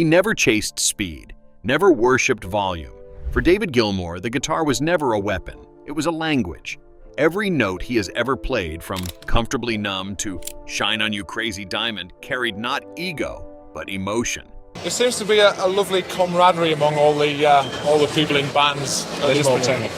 He never chased speed, never worshipped volume. For David Gilmour, the guitar was never a weapon, it was a language. Every note he has ever played, from Comfortably Numb to Shine on You Crazy Diamond, carried not ego, but emotion. There seems to be a lovely camaraderie among all the people in bands at this moment.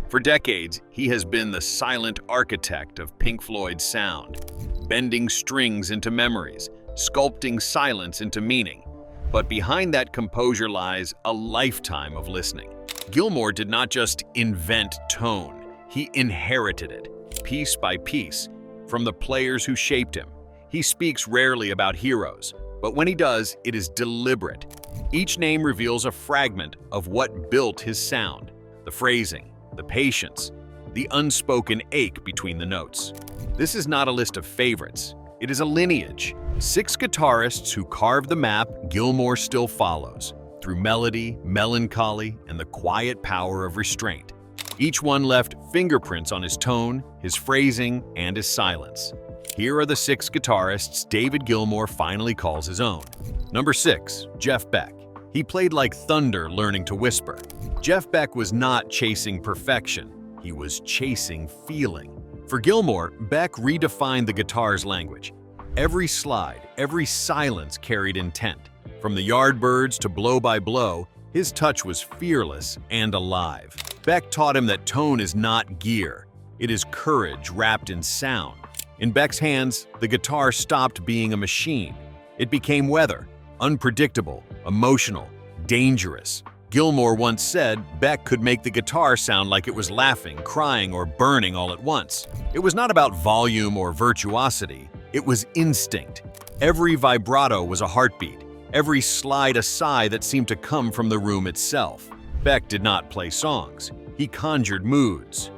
For decades, he has been the silent architect of Pink Floyd's sound, bending strings into memories, sculpting silence into meaning. But behind that composure lies a lifetime of listening. Gilmour did not just invent tone, he inherited it, piece by piece, from the players who shaped him. He speaks rarely about heroes, but when he does, it is deliberate. Each name reveals a fragment of what built his sound: the phrasing, the patience, the unspoken ache between the notes. This is not a list of favorites. It is a lineage. 6 guitarists who carved the map Gilmour still follows, through melody, melancholy, and the quiet power of restraint. Each one left fingerprints on his tone, his phrasing, and his silence. Here are the 6 guitarists David Gilmour finally calls his own. Number 6, Jeff Beck. He played like thunder learning to whisper. Jeff Beck was not chasing perfection, he was chasing feeling. For Gilmour, Beck redefined the guitar's language. Every slide, every silence carried intent. From the Yardbirds to Blow by Blow, his touch was fearless and alive. Beck taught him that tone is not gear, it is courage wrapped in sound. In Beck's hands, the guitar stopped being a machine. It became weather, unpredictable, emotional, dangerous. Gilmour once said Beck could make the guitar sound like it was laughing, crying, or burning all at once. It was not about volume or virtuosity, it was instinct. Every vibrato was a heartbeat, every slide a sigh that seemed to come from the room itself. Beck did not play songs, he conjured moods.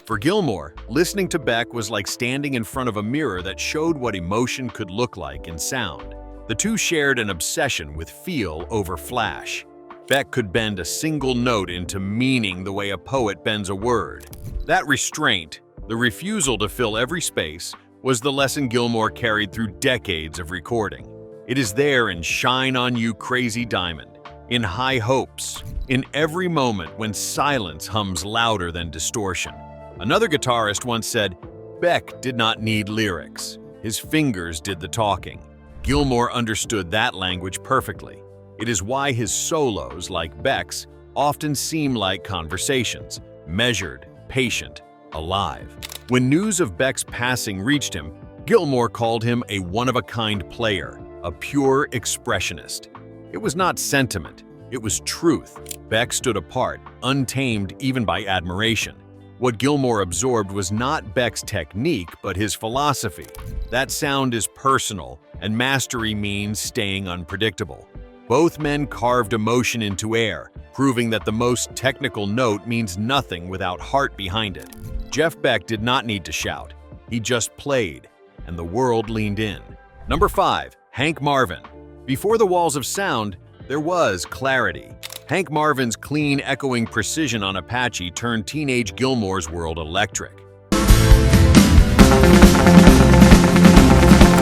For Gilmour, listening to Beck was like standing in front of a mirror that showed what emotion could look like in sound. The two shared an obsession with feel over flash. Beck could bend a single note into meaning the way a poet bends a word. That restraint, the refusal to fill every space, was the lesson Gilmour carried through decades of recording. It is there in Shine on You Crazy Diamond, in High Hopes, in every moment when silence hums louder than distortion. Another guitarist once said, Beck did not need lyrics, his fingers did the talking. Gilmour understood that language perfectly. It is why his solos, like Beck's, often seem like conversations, measured, patient, alive. When news of Beck's passing reached him, Gilmour called him a one-of-a-kind player, a pure expressionist. It was not sentiment, it was truth. Beck stood apart, untamed even by admiration. What Gilmour absorbed was not Beck's technique, but his philosophy. That sound is personal, and mastery means staying unpredictable. Both men carved emotion into air, proving that the most technical note means nothing without heart behind it. Jeff Beck did not need to shout. He just played, and the world leaned in. Number 5, Hank Marvin. Before the walls of sound, there was clarity. Hank Marvin's clean, echoing precision on Apache turned teenage Gilmour's world electric.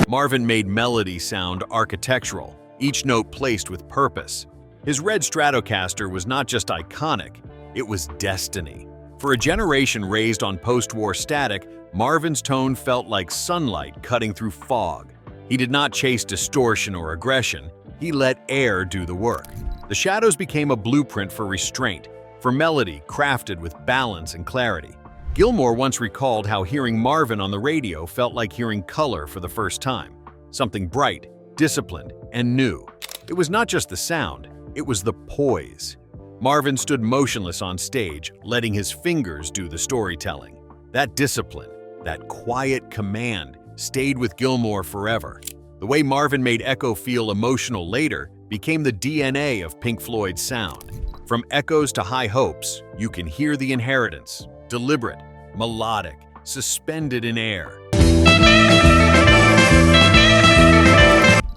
Marvin made melody sound architectural, each note placed with purpose. His red Stratocaster was not just iconic, it was destiny. For a generation raised on post-war static, Marvin's tone felt like sunlight cutting through fog. He did not chase distortion or aggression, he let air do the work. The Shadows became a blueprint for restraint, for melody crafted with balance and clarity. Gilmour once recalled how hearing Marvin on the radio felt like hearing color for the first time, something bright, disciplined, and new. It was not just the sound, it was the poise. Marvin stood motionless on stage, letting his fingers do the storytelling. That discipline, that quiet command, stayed with Gilmour forever. The way Marvin made echo feel emotional later became the DNA of Pink Floyd's sound. From Echoes to High Hopes, you can hear the inheritance, deliberate, melodic, suspended in air.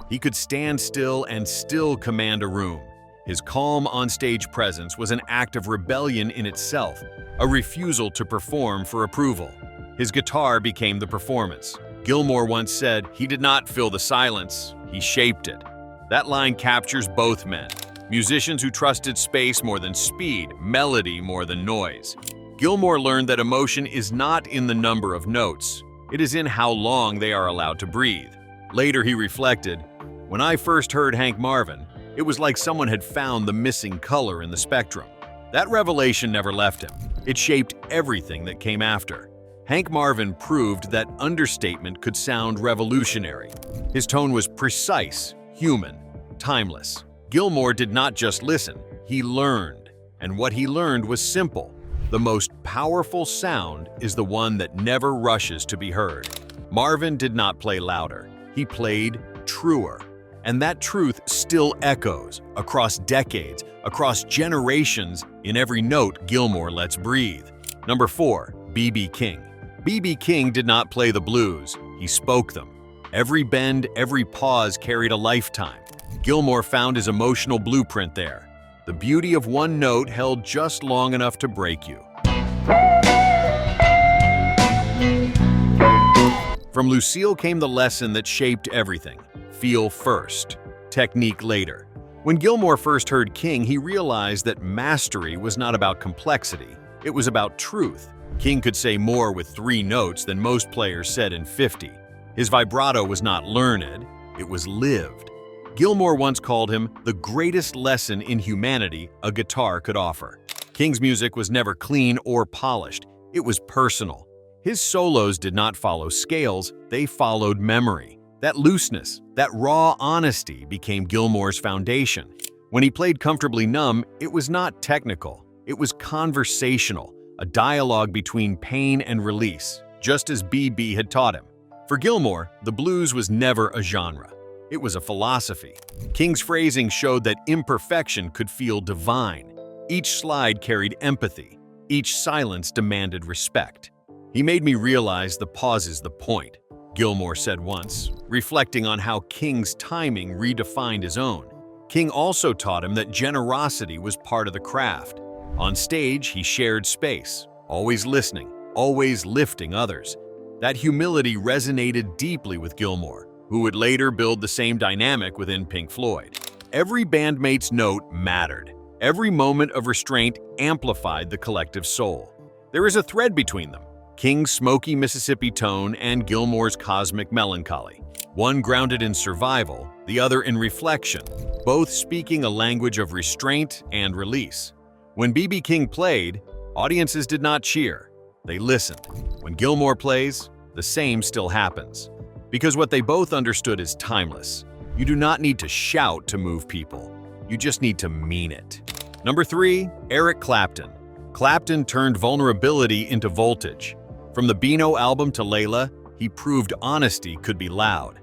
He could stand still and still command a room. His calm onstage presence was an act of rebellion in itself, a refusal to perform for approval. His guitar became the performance. Gilmour once said, "He did not fill the silence, he shaped it." That line captures both men. Musicians who trusted space more than speed, melody more than noise. Gilmour learned that emotion is not in the number of notes. It is in how long they are allowed to breathe. Later he reflected, "When I first heard Hank Marvin, it was like someone had found the missing color in the spectrum." That revelation never left him. It shaped everything that came after. Hank Marvin proved that understatement could sound revolutionary. His tone was precise, human, timeless. Gilmour did not just listen, he learned. And what he learned was simple. The most powerful sound is the one that never rushes to be heard. Marvin did not play louder, he played truer. And that truth still echoes across decades, across generations, in every note Gilmour lets breathe. Number 4, B.B. King. B.B. King did not play the blues, he spoke them. Every bend, every pause carried a lifetime. Gilmour found his emotional blueprint there. The beauty of one note held just long enough to break you. From Lucille came the lesson that shaped everything. Feel first, technique later. When Gilmour first heard King, he realized that mastery was not about complexity, it was about truth. King could say more with 3 notes than most players said in 50. His vibrato was not learned, it was lived. Gilmour once called him the greatest lesson in humanity a guitar could offer. King's music was never clean or polished, it was personal. His solos did not follow scales, they followed memory. That looseness, that raw honesty became Gilmour's foundation. When he played Comfortably Numb, it was not technical, it was conversational, a dialogue between pain and release, just as B.B. had taught him. For Gilmour, the blues was never a genre. It was a philosophy. King's phrasing showed that imperfection could feel divine. Each slide carried empathy. Each silence demanded respect. "He made me realize the pause is the point," Gilmour said once, reflecting on how King's timing redefined his own. King also taught him that generosity was part of the craft. On stage, he shared space, always listening, always lifting others. That humility resonated deeply with Gilmour, who would later build the same dynamic within Pink Floyd. Every bandmate's note mattered. Every moment of restraint amplified the collective soul. There is a thread between them, King's smoky Mississippi tone and Gilmour's cosmic melancholy. One grounded in survival, the other in reflection, both speaking a language of restraint and release. When B.B. King played, audiences did not cheer, they listened. When Gilmour plays, the same still happens. Because what they both understood is timeless. You do not need to shout to move people. You just need to mean it. Number 3, Eric Clapton. Clapton turned vulnerability into voltage. From the Beano album to Layla, he proved honesty could be loud.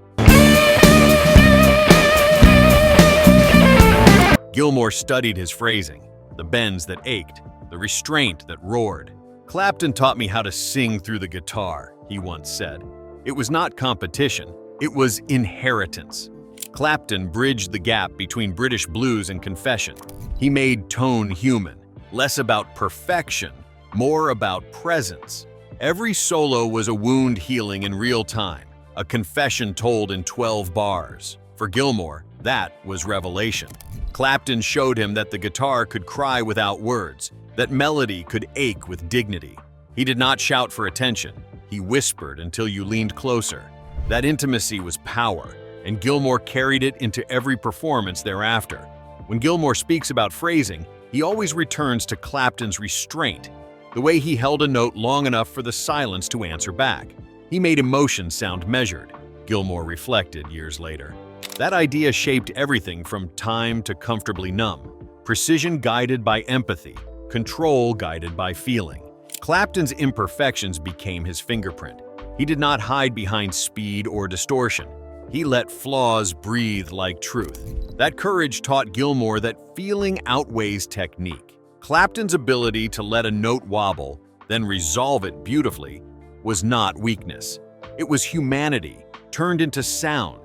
Gilmour studied his phrasing, the bends that ached, the restraint that roared. "Clapton taught me how to sing through the guitar," he once said. It was not competition, it was inheritance. Clapton bridged the gap between British blues and confession. He made tone human, less about perfection, more about presence. Every solo was a wound healing in real time, a confession told in 12 bars. For Gilmour, that was revelation. Clapton showed him that the guitar could cry without words, that melody could ache with dignity. He did not shout for attention, he whispered until you leaned closer. That intimacy was power, and Gilmour carried it into every performance thereafter. When Gilmour speaks about phrasing, he always returns to Clapton's restraint, the way he held a note long enough for the silence to answer back. He made emotion sound measured, Gilmour reflected years later. That idea shaped everything from Time to Comfortably Numb, precision guided by empathy, control guided by feeling. Clapton's imperfections became his fingerprint. He did not hide behind speed or distortion. He let flaws breathe like truth. That courage taught Gilmour that feeling outweighs technique. Clapton's ability to let a note wobble, then resolve it beautifully, was not weakness. It was humanity, turned into sound.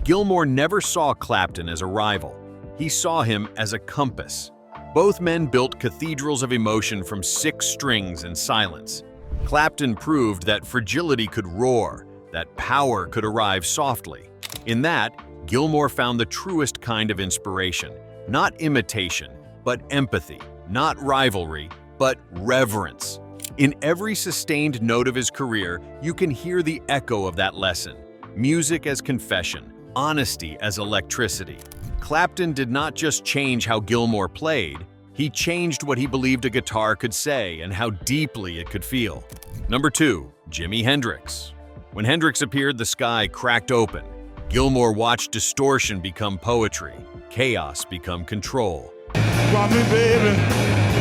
Gilmour never saw Clapton as a rival. He saw him as a compass. Both men built cathedrals of emotion from 6 strings and silence. Clapton proved that fragility could roar, that power could arrive softly. In that, Gilmour found the truest kind of inspiration, not imitation, but empathy, not rivalry, but reverence. In every sustained note of his career, you can hear the echo of that lesson. Music as confession, honesty as electricity. Clapton did not just change how Gilmour played, he changed what he believed a guitar could say and how deeply it could feel. Number 2, Jimi Hendrix. When Hendrix appeared, the sky cracked open. Gilmour watched distortion become poetry, chaos become control. Rock me, baby,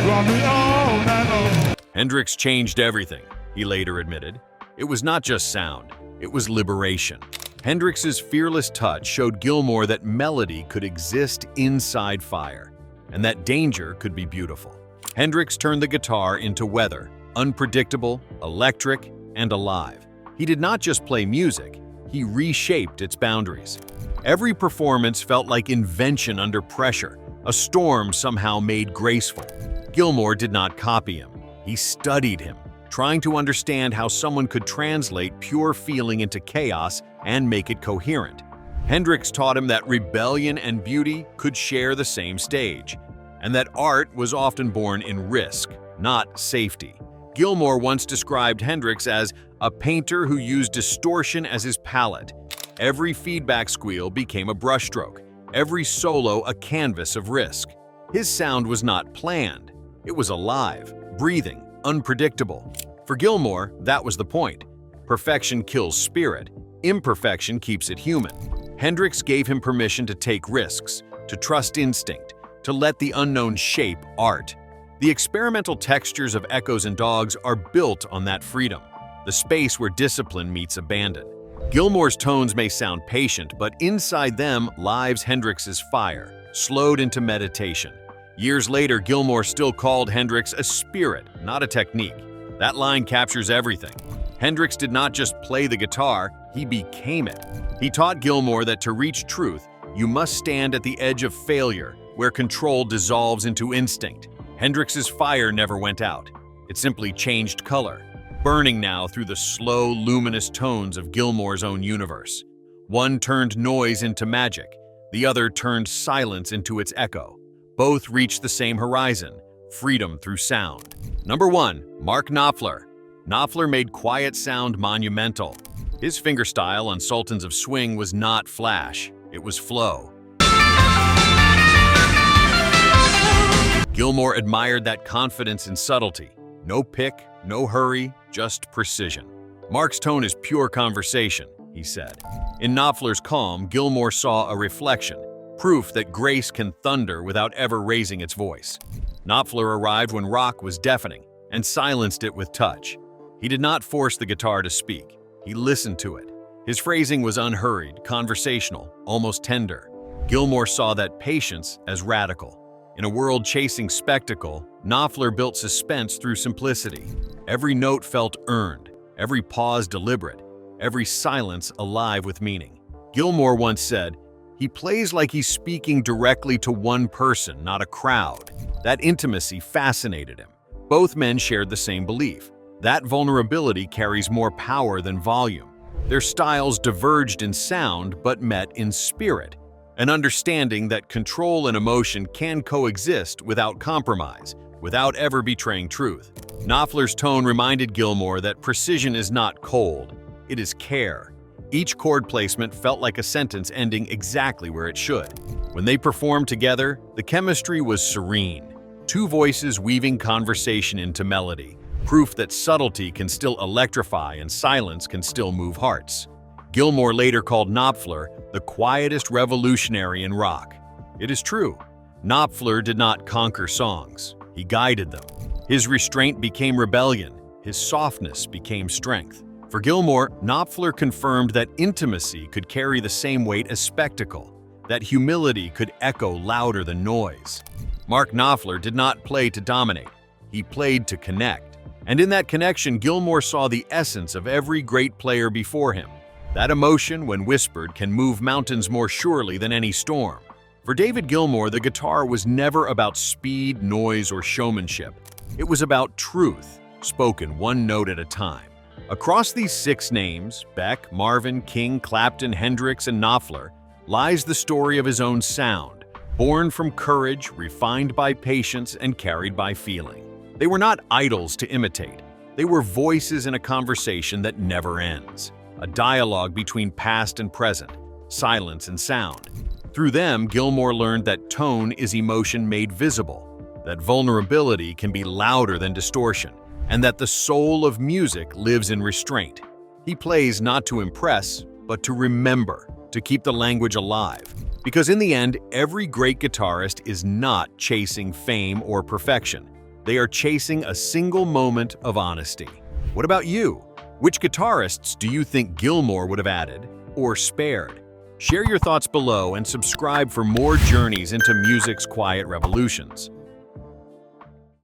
rock me all night long. Hendrix changed everything, he later admitted. It was not just sound, it was liberation. Hendrix's fearless touch showed Gilmour that melody could exist inside fire, and that danger could be beautiful. Hendrix turned the guitar into weather, unpredictable, electric, and alive. He did not just play music, he reshaped its boundaries. Every performance felt like invention under pressure, a storm somehow made graceful. Gilmour did not copy him, he studied him, trying to understand how someone could translate pure feeling into chaos and make it coherent. Hendrix taught him that rebellion and beauty could share the same stage, and that art was often born in risk, not safety. Gilmour once described Hendrix as a painter who used distortion as his palette. Every feedback squeal became a brushstroke, every solo a canvas of risk. His sound was not planned. It was alive, breathing, unpredictable. For Gilmour, that was the point. Perfection kills spirit. Imperfection keeps it human. Hendrix gave him permission to take risks, to trust instinct, to let the unknown shape art. The experimental textures of Echoes and Dogs are built on that freedom, the space where discipline meets abandon. Gilmour's tones may sound patient, but inside them lives Hendrix's fire, slowed into meditation. Years later, Gilmour still called Hendrix a spirit, not a technique. That line captures everything. Hendrix did not just play the guitar, he became it. He taught Gilmour that to reach truth, you must stand at the edge of failure, where control dissolves into instinct. Hendrix's fire never went out. It simply changed color, burning now through the slow, luminous tones of Gilmour's own universe. One turned noise into magic, the other turned silence into its echo. Both reached the same horizon, freedom through sound. Number 1, Mark Knopfler. Knopfler made quiet sound monumental. His fingerstyle on Sultans of Swing was not flash, it was flow. Gilmour admired that confidence in subtlety. No pick, no hurry, just precision. Mark's tone is pure conversation, he said. In Knopfler's calm, Gilmour saw a reflection, proof that grace can thunder without ever raising its voice. Knopfler arrived when rock was deafening and silenced it with touch. He did not force the guitar to speak. He listened to it. His phrasing was unhurried, conversational, almost tender. Gilmour saw that patience as radical. In a world chasing spectacle, Knopfler built suspense through simplicity. Every note felt earned, every pause deliberate, every silence alive with meaning. Gilmour once said, "He plays like he's speaking directly to one person, not a crowd." That intimacy fascinated him. Both men shared the same belief. That vulnerability carries more power than volume. Their styles diverged in sound but met in spirit. An understanding that control and emotion can coexist without compromise, without ever betraying truth. Knopfler's tone reminded Gilmour that precision is not cold, it is care. Each chord placement felt like a sentence ending exactly where it should. When they performed together, the chemistry was serene. Two voices weaving conversation into melody, proof that subtlety can still electrify and silence can still move hearts. Gilmour later called Knopfler the quietest revolutionary in rock. It is true. Knopfler did not conquer songs, he guided them. His restraint became rebellion, his softness became strength. For Gilmour, Knopfler confirmed that intimacy could carry the same weight as spectacle, that humility could echo louder than noise. Mark Knopfler did not play to dominate, he played to connect. And in that connection, Gilmour saw the essence of every great player before him. That emotion, when whispered, can move mountains more surely than any storm. For David Gilmour, the guitar was never about speed, noise, or showmanship. It was about truth, spoken one note at a time. Across these 6 names, Beck, Marvin, King, Clapton, Hendrix, and Knopfler, lies the story of his own sound, born from courage, refined by patience, and carried by feeling. They were not idols to imitate. They were voices in a conversation that never ends, a dialogue between past and present, silence and sound. Through them, Gilmour learned that tone is emotion made visible, that vulnerability can be louder than distortion, and that the soul of music lives in restraint. He plays not to impress, but to remember, to keep the language alive. Because in the end, every great guitarist is not chasing fame or perfection. They are chasing a single moment of honesty. What about you? Which guitarists do you think Gilmour would have added or spared? Share your thoughts below and subscribe for more journeys into music's quiet revolutions.